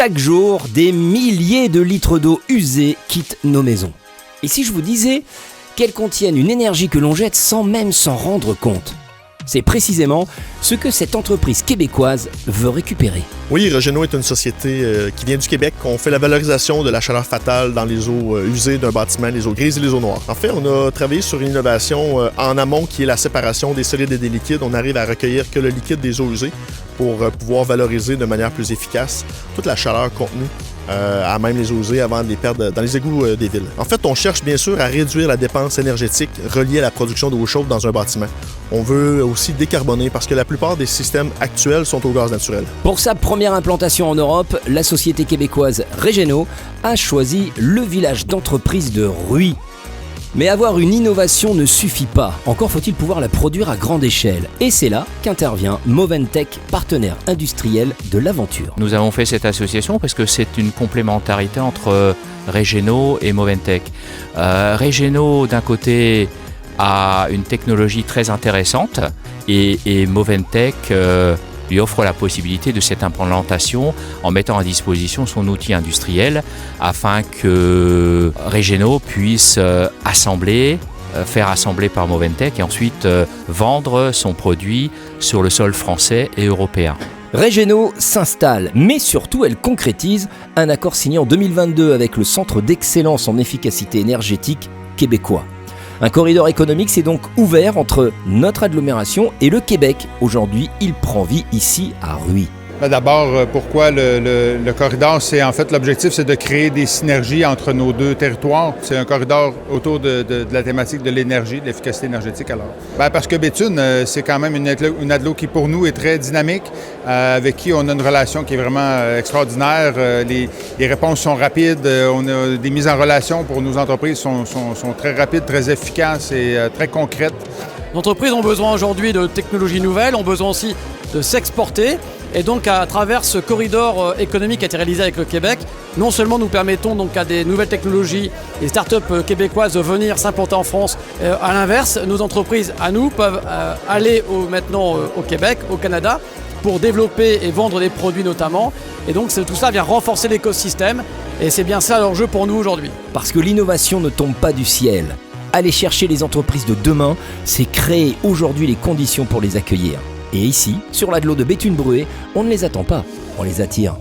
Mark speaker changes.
Speaker 1: Chaque jour, des milliers de litres d'eau usée quittent nos maisons. Et si je vous disais qu'elles contiennent une énergie que l'on jette sans même s'en rendre compte? C'est précisément ce que cette entreprise québécoise veut récupérer.
Speaker 2: Oui, Regeno est une société qui vient du Québec. On fait la valorisation de la chaleur fatale dans les eaux usées d'un bâtiment, les eaux grises et les eaux noires. En fait, on a travaillé sur une innovation en amont qui est la séparation des solides et des liquides. On arrive à recueillir que le liquide des eaux usées pour pouvoir valoriser de manière plus efficace toute la chaleur contenue à même les eaux usées avant de les perdre dans les égouts des villes. En fait, on cherche bien sûr à réduire la dépense énergétique reliée à la production d'eau chaude dans un bâtiment. On veut aussi décarboner parce que la plupart des systèmes actuels sont au gaz naturel.
Speaker 1: Pour sa première implantation en Europe, la société québécoise Regeno a choisi le village d'entreprise de Ruy. Mais avoir une innovation ne suffit pas, encore faut-il pouvoir la produire à grande échelle. Et c'est là qu'intervient Moventech, partenaire industriel de l'aventure.
Speaker 3: Nous avons fait cette association parce que c'est une complémentarité entre Regeno et Moventech. Regeno, d'un côté, a une technologie très intéressante et Moventech lui offre la possibilité de cette implantation en mettant à disposition son outil industriel afin que Regeno puisse faire assembler par Moventech et ensuite vendre son produit sur le sol français et européen.
Speaker 1: Regeno s'installe, mais surtout elle concrétise un accord signé en 2022 avec le Centre d'excellence en efficacité énergétique québécois. Un corridor économique s'est donc ouvert entre notre agglomération et le Québec. Aujourd'hui, il prend vie ici à Ruy.
Speaker 4: D'abord, pourquoi le corridor? C'est en fait l'objectif, c'est de créer des synergies entre nos deux territoires. C'est un corridor autour de la thématique de l'énergie, de l'efficacité énergétique. Alors, parce que Béthune, c'est quand même une agglo qui pour nous est très dynamique, avec qui on a une relation qui est vraiment extraordinaire. Les réponses sont rapides, on a des mises en relation pour nos entreprises sont très rapides, très efficaces et très concrètes.
Speaker 5: Les entreprises ont besoin aujourd'hui de technologies nouvelles, ont besoin aussi de s'exporter. Et donc à travers ce corridor économique qui a été réalisé avec le Québec, non seulement nous permettons donc à des nouvelles technologies, des startups québécoises de venir s'implanter en France. À l'inverse, nos entreprises à nous peuvent aller maintenant au Québec, au Canada, pour développer et vendre des produits notamment. Et donc tout ça vient renforcer l'écosystème et c'est bien ça l'enjeu pour nous aujourd'hui.
Speaker 1: Parce que l'innovation ne tombe pas du ciel. Aller chercher les entreprises de demain, c'est créer aujourd'hui les conditions pour les accueillir. Et ici, sur l'agglo de Béthune-Bruay, on ne les attend pas, on les attire.